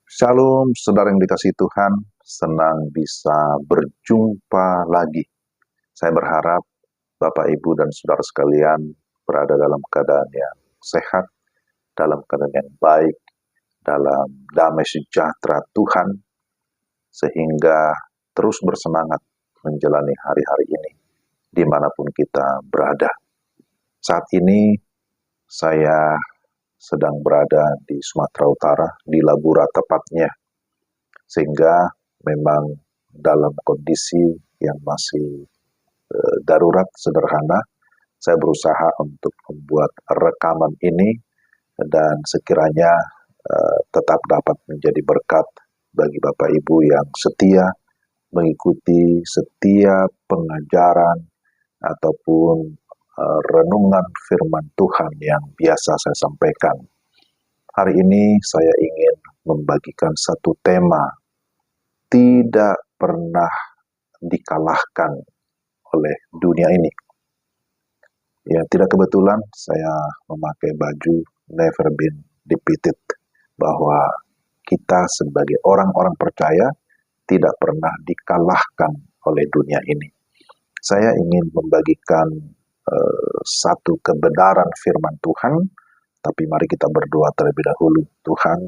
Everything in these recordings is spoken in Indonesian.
Shalom, saudara yang dikasihi Tuhan, senang bisa berjumpa lagi. Saya berharap Bapak, Ibu, dan saudara sekalian berada dalam keadaan yang sehat, dalam keadaan yang baik, dalam damai sejahtera Tuhan, sehingga terus bersemangat menjalani hari-hari ini, dimanapun kita berada. Saat ini, saya sedang berada di Sumatera Utara, di Labura tepatnya, sehingga memang dalam kondisi yang masih darurat sederhana, saya berusaha untuk membuat rekaman ini dan sekiranya tetap dapat menjadi berkat bagi Bapak Ibu yang setia mengikuti setiap pengajaran ataupun renungan firman Tuhan yang biasa saya sampaikan. Hari ini saya ingin membagikan satu tema, tidak pernah dikalahkan oleh dunia ini. Ya, tidak kebetulan saya memakai baju Never Been Defeated, bahwa kita sebagai orang-orang percaya tidak pernah dikalahkan oleh dunia ini. Saya ingin membagikan satu kebenaran firman Tuhan, tapi mari kita berdoa terlebih dahulu. Tuhan,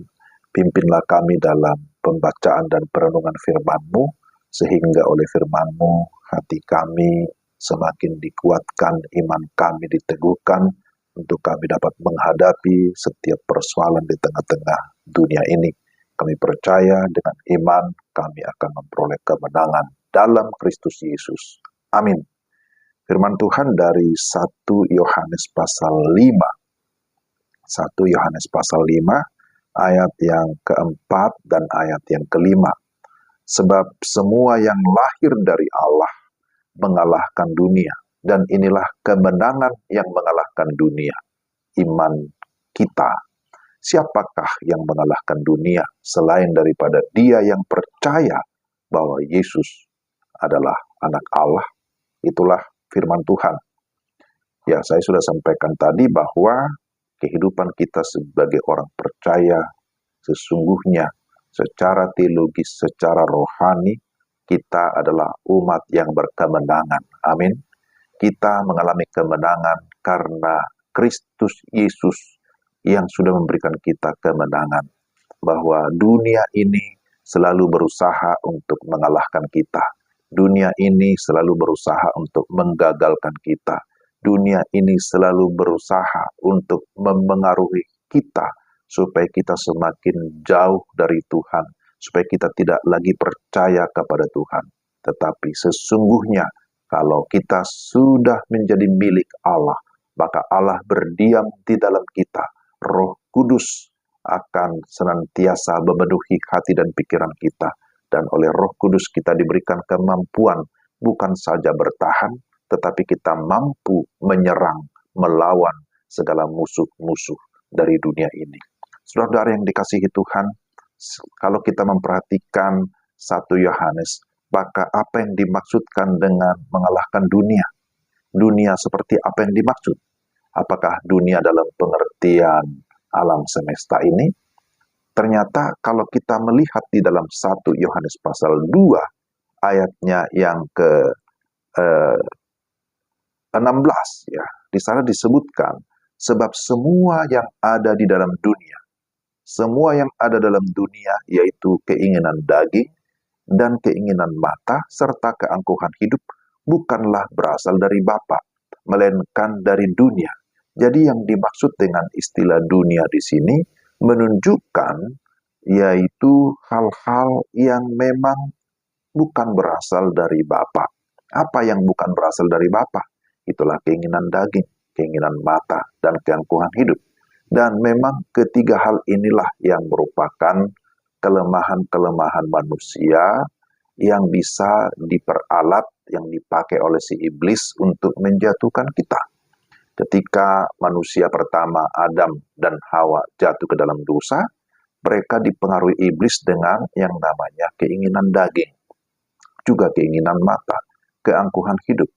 pimpinlah kami dalam pembacaan dan perenungan firman-Mu, sehingga oleh firman-Mu hati kami semakin dikuatkan, iman kami diteguhkan, untuk kami dapat menghadapi setiap persoalan di tengah-tengah dunia ini. Kami percaya dengan iman kami akan memperoleh kemenangan dalam Kristus Yesus. Amin. Firman Tuhan dari 1 Yohanes pasal 5. 1 Yohanes pasal 5, ayat yang keempat dan ayat yang kelima. Sebab semua yang lahir dari Allah mengalahkan dunia, dan inilah kemenangan yang mengalahkan dunia, iman kita. Siapakah yang mengalahkan dunia selain daripada dia yang percaya bahwa Yesus adalah anak Allah? Itulah firman Tuhan. Ya, saya sudah sampaikan tadi bahwa kehidupan kita sebagai orang percaya sesungguhnya secara teologis, secara rohani, kita adalah umat yang berkemenangan. Amin. Kita mengalami kemenangan karena Kristus Yesus yang sudah memberikan kita kemenangan. Bahwa dunia ini selalu berusaha untuk mengalahkan kita. Dunia ini selalu berusaha untuk menggagalkan kita. Dunia ini selalu berusaha untuk memengaruhi kita, supaya kita semakin jauh dari Tuhan, supaya kita tidak lagi percaya kepada Tuhan. Tetapi sesungguhnya, kalau kita sudah menjadi milik Allah, maka Allah berdiam di dalam kita. Roh Kudus akan senantiasa memenuhi hati dan pikiran kita. Dan oleh Roh Kudus kita diberikan kemampuan bukan saja bertahan, tetapi kita mampu menyerang, melawan segala musuh-musuh dari dunia ini. Saudara-saudara yang dikasihi Tuhan, kalau kita memperhatikan 1 Yohanes, maka apa yang dimaksudkan dengan mengalahkan dunia? Dunia seperti apa yang dimaksud? Apakah dunia dalam pengertian alam semesta ini? Ternyata kalau kita melihat di dalam 1 Yohanes pasal 2, ayatnya yang ke 16, ya, di sana disebutkan, sebab semua yang ada di dalam dunia, semua yang ada dalam dunia, yaitu keinginan daging dan keinginan mata, serta keangkuhan hidup, bukanlah berasal dari Bapa, melainkan dari dunia. Jadi yang dimaksud dengan istilah dunia di sini menunjukkan yaitu hal-hal yang memang bukan berasal dari Bapa. Apa yang bukan berasal dari Bapa? Itulah keinginan daging, keinginan mata, dan keangkuhan hidup. Dan memang ketiga hal inilah yang merupakan kelemahan-kelemahan manusia yang bisa diperalat, yang dipakai oleh si iblis untuk menjatuhkan kita. Ketika manusia pertama Adam dan Hawa jatuh ke dalam dosa, mereka dipengaruhi iblis dengan yang namanya keinginan daging, juga keinginan mata, keangkuhan hidup.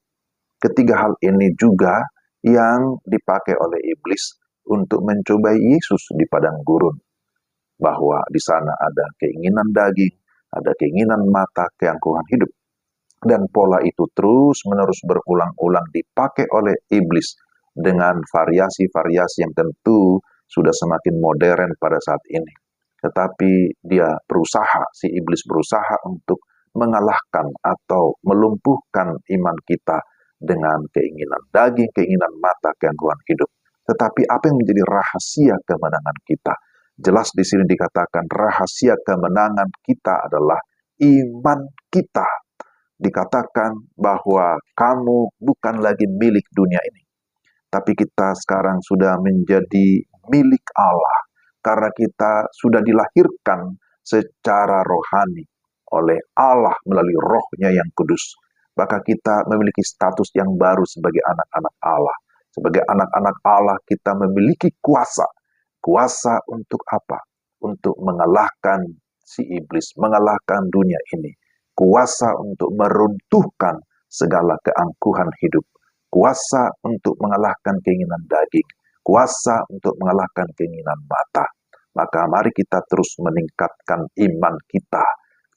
Ketiga hal ini juga yang dipakai oleh iblis untuk mencobai Yesus di padang gurun. bahwa di sana ada keinginan daging, ada keinginan mata, keangkuhan hidup. Dan pola itu terus-menerus berulang-ulang dipakai oleh iblis dengan variasi-variasi yang tentu sudah semakin modern pada saat ini. Tetapi dia berusaha, si iblis berusaha untuk mengalahkan atau melumpuhkan iman kita dengan keinginan daging, keinginan mata, keangkuhan hidup. Tetapi apa yang menjadi rahasia kemenangan kita? Jelas di sini dikatakan rahasia kemenangan kita adalah iman kita. Dikatakan bahwa kamu bukan lagi milik dunia ini, tapi kita sekarang sudah menjadi milik Allah, karena kita sudah dilahirkan secara rohani oleh Allah melalui rohnya yang kudus. Maka kita memiliki status yang baru sebagai anak-anak Allah. Sebagai anak-anak Allah kita memiliki kuasa. Kuasa untuk apa? Untuk mengalahkan si iblis, mengalahkan dunia ini. Kuasa untuk meruntuhkan segala keangkuhan hidup. Kuasa untuk mengalahkan keinginan daging. Kuasa untuk mengalahkan keinginan mata. Maka mari kita terus meningkatkan iman kita.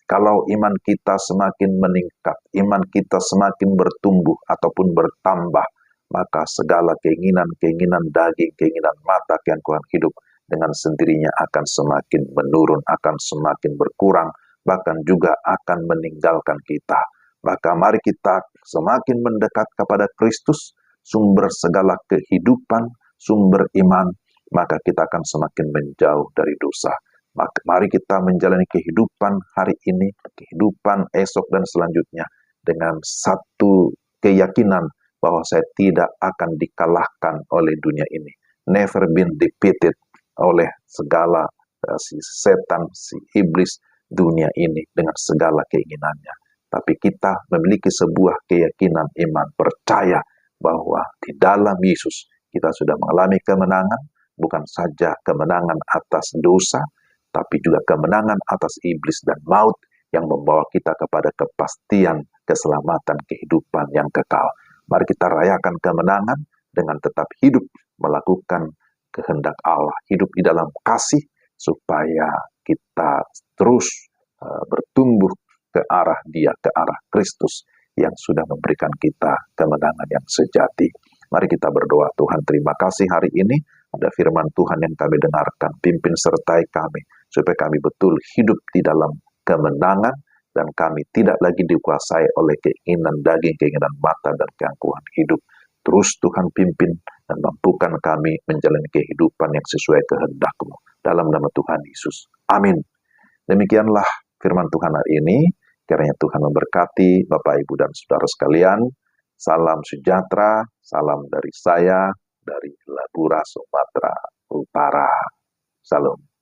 Kalau iman kita semakin meningkat, iman kita semakin bertumbuh ataupun bertambah, maka segala keinginan-keinginan daging, keinginan mata, keangkuhan hidup dengan sendirinya akan semakin menurun, akan semakin berkurang, bahkan juga akan meninggalkan kita. Maka mari kita semakin mendekat kepada Kristus, sumber segala kehidupan, sumber iman, maka kita akan semakin menjauh dari dosa. Mari kita menjalani kehidupan hari ini, kehidupan esok dan selanjutnya dengan satu keyakinan bahwa saya tidak akan dikalahkan oleh dunia ini. Never been defeated oleh segala si setan, si iblis dunia ini dengan segala keinginannya. Tapi kita memiliki sebuah keyakinan iman, percaya bahwa di dalam Yesus kita sudah mengalami kemenangan, bukan saja kemenangan atas dosa, tapi juga kemenangan atas iblis dan maut yang membawa kita kepada kepastian keselamatan kehidupan yang kekal. Mari kita rayakan kemenangan dengan tetap hidup melakukan kehendak Allah, hidup di dalam kasih supaya kita terus bertumbuh ke arah Dia, ke arah Kristus yang sudah memberikan kita kemenangan yang sejati. Mari kita berdoa. Tuhan, terima kasih hari ini ada firman Tuhan yang kami dengarkan. Pimpin sertai kami supaya kami betul hidup di dalam kemenangan dan kami tidak lagi dikuasai oleh keinginan daging, keinginan mata, dan keangkuhan hidup. Terus Tuhan pimpin dan mampukan kami menjalani kehidupan yang sesuai kehendak-Mu. Dalam nama Tuhan Yesus. Amin. Demikianlah firman Tuhan hari ini. Kiranya Tuhan memberkati Bapak, Ibu, dan Saudara sekalian. Salam sejahtera, salam dari saya, dari Labura, Sumatera Utara. Salam.